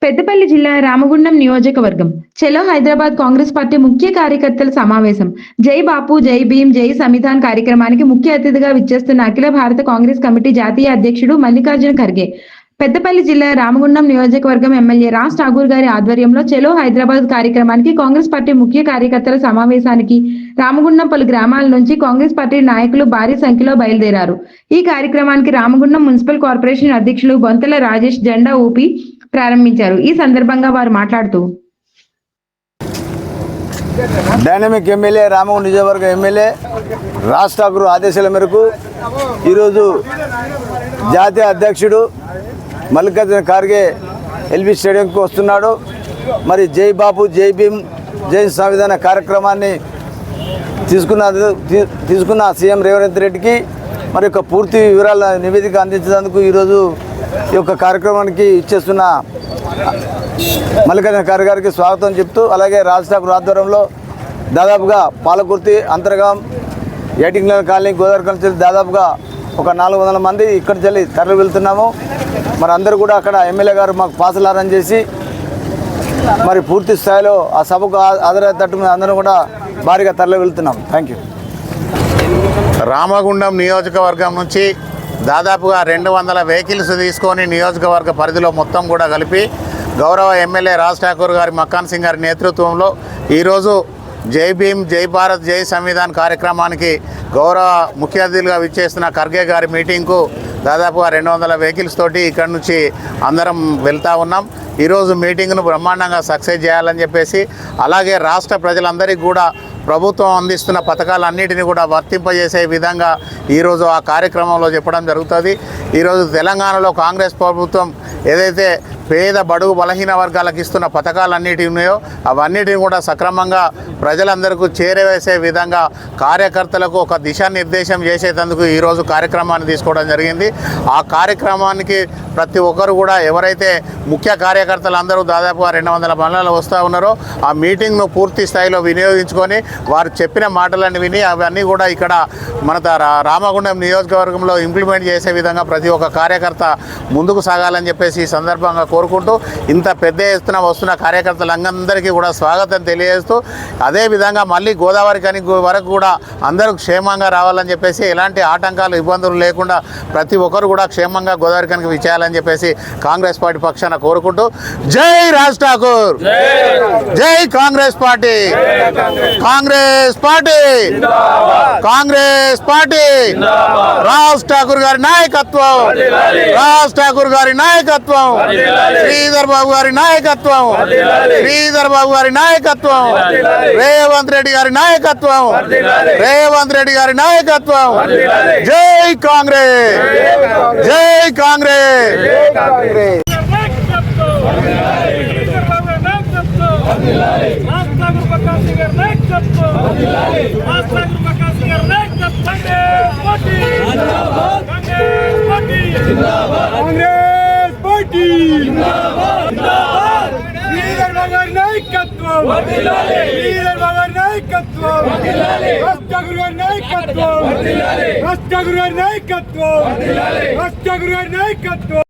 పెద్దపల్లి జిల్లా రామగుండం నియోజకవర్గం చలో హైదరాబాద్ కాంగ్రెస్ పార్టీ ముఖ్య కార్యకర్తల సమావేశం. జై బాపు జై భీమ్ జై సంవిధాన్ కార్యక్రమానికి ముఖ్య అతిథిగా విచ్చేస్తున్న అఖిల భారత కాంగ్రెస్ కమిటీ జాతీయ అధ్యక్షుడు మల్లికార్జున ఖర్గే. పెద్దపల్లి జిల్లా రామగుండం నియోజకవర్గం ఎమ్మెల్యే రాజ్ ఠాకూర్ గారి ఆధ్వర్యంలో చలో హైదరాబాద్ కార్యక్రమానికి కాంగ్రెస్ పార్టీ ముఖ్య కార్యకర్తల సమావేశానికి రామగుండం పలు గ్రామాల నుంచి కాంగ్రెస్ పార్టీ నాయకులు భారీ సంఖ్యలో బయలుదేరారు. ఈ కార్యక్రమానికి రామగుండం మున్సిపల్ కార్పొరేషన్ అధ్యక్షులు బొంతల రాజేష్ జెండా ఊపి ప్రారంభించారు. ఈ సందర్భంగా వారు మాట్లాడుతూ డైనమిక్ ఎమ్మెల్యే రామగుండం నియోజకవర్గ ఎమ్మెల్యే రాజ్ ఠాకూర్ ఆదేశాల మేరకు ఈరోజు జాతీయ అధ్యక్షుడు మల్లికార్జున ఖార్గే ఎల్బీ స్టేడియంకు వస్తున్నాడు. మరి జై బాపు జై భీమ్ జై సంవిధాన కార్యక్రమాన్ని తీసుకున్న సీఎం రేవంత్ రెడ్డికి మరి యొక్క పూర్తి వివరాల నివేదిక అందించేందుకు ఈరోజు ఈ యొక్క కార్యక్రమానికి ఇచ్చేస్తున్న మల్లికార్జున ఖార్గే గారికి స్వాగతం చెప్తూ, అలాగే రాజ్ ఠాకూర్ ఆధ్వర్యంలో దాదాపుగా పాలకుర్తి, అంతర్గాం, ఎయిటింగ్ కాలనీ, గోదావరి కాలనీ దాదాపుగా ఒక 400 మంది ఇక్కడి చెల్లి తరలి వెళ్తున్నాము. మరి అందరూ కూడా అక్కడ ఎమ్మెల్యే గారు మాకు పాసులు అరేంజ్ చేసి మరి పూర్తి స్థాయిలో ఆ సభకు హాజరయ్యేటట్టు మేము అందరం కూడా భారీగా తరలి వెళ్తున్నాం. Thank you. రామగుండం నియోజకవర్గం నుంచి దాదాపుగా 200 వెహికల్స్ తీసుకొని నియోజకవర్గ పరిధిలో మొత్తం కూడా కలిపి గౌరవ ఎమ్మెల్యే రాజ్ ఠాకూర్ గారి మక్కాన్ సింగ్ గారి నేతృత్వంలో ఈరోజు జై భీమ్ జై భారత్ జై సంవిధాన్ కార్యక్రమానికి గౌరవ ముఖ్య అతిథులుగా విచ్చేస్తున్న ఖర్గే గారి మీటింగ్కు దాదాపుగా 200 వెహికల్స్ తోటి ఇక్కడ నుంచి అందరం వెళ్తూ ఉన్నాం. ఈరోజు మీటింగ్ను బ్రహ్మాండంగా సక్సెస్ చేయాలని చెప్పేసి, అలాగే రాష్ట్ర ప్రజలందరికీ కూడా ప్రభుత్వం అందిస్తున్న పథకాలన్నిటిని కూడా వర్తింపజేసే విధంగా ఈరోజు ఆ కార్యక్రమంలో చెప్పడం జరుగుతుంది. ఈరోజు తెలంగాణలో కాంగ్రెస్ ప్రభుత్వం ఏదైతే పేద బడుగు బలహీన వర్గాలకు ఇస్తున్న పథకాలన్నిటి ఉన్నాయో అవన్నిటిని కూడా సక్రమంగా ప్రజలందరికీ చేరవేసే విధంగా కార్యకర్తలకు ఒక దిశానిర్దేశం చేసేందుకు ఈరోజు కార్యక్రమాన్ని తీసుకోవడం జరిగింది. ఆ కార్యక్రమానికి ప్రతి ఒక్కరు కూడా ఎవరైతే ముఖ్య కార్యకర్తలు అందరూ దాదాపుగా 200 మండలాలు వస్తూ ఉన్నారో ఆ మీటింగ్ను పూర్తి స్థాయిలో వినియోగించుకొని వారు చెప్పిన మాటలను విని అవన్నీ కూడా ఇక్కడ మన రామగుండం నియోజకవర్గంలో ఇంప్లిమెంట్ చేసే విధంగా ప్రతి ఒక్క కార్యకర్త ముందుకు సాగాలని చెప్పేసి ఈ సందర్భంగా కోరుకుంటూ, ఇంత పెద్ద ఎత్తున వస్తున్న కార్యకర్తలందరికీ కూడా స్వాగతం తెలియజేస్తూ, అదేవిధంగా మళ్ళీ గోదావరి కని వరకు కూడా అందరూ క్షేమంగా రావాలని చెప్పేసి ఎలాంటి ఆటంకాలు ఇబ్బందులు లేకుండా ప్రతి ఒక్కరు కూడా క్షేమంగా గోదావరి కనికి విచ్చేయాలని చెప్పేసి కాంగ్రెస్ పార్టీ పక్షాన కోరుకుంటూ, జై రాజ్ ఠాకూర్, జై Congress party, Congress party, Congress party, Raj Thakur గారి నాయకత్వం, రాజ్ ఠాకూర్ గారి నాయకత్వం, శ్రీధర్ బాబు గారి నాయకత్వం, శ్రీధర్ బాబు గారి నాయకత్వం, రేవంత్ రెడ్డి గారి నాయకత్వం, రేవంత్ రెడ్డి గారి నాయకత్వం. జై కాంగ్రెస్, జై కాంగ్రెస్. నాయకత్వం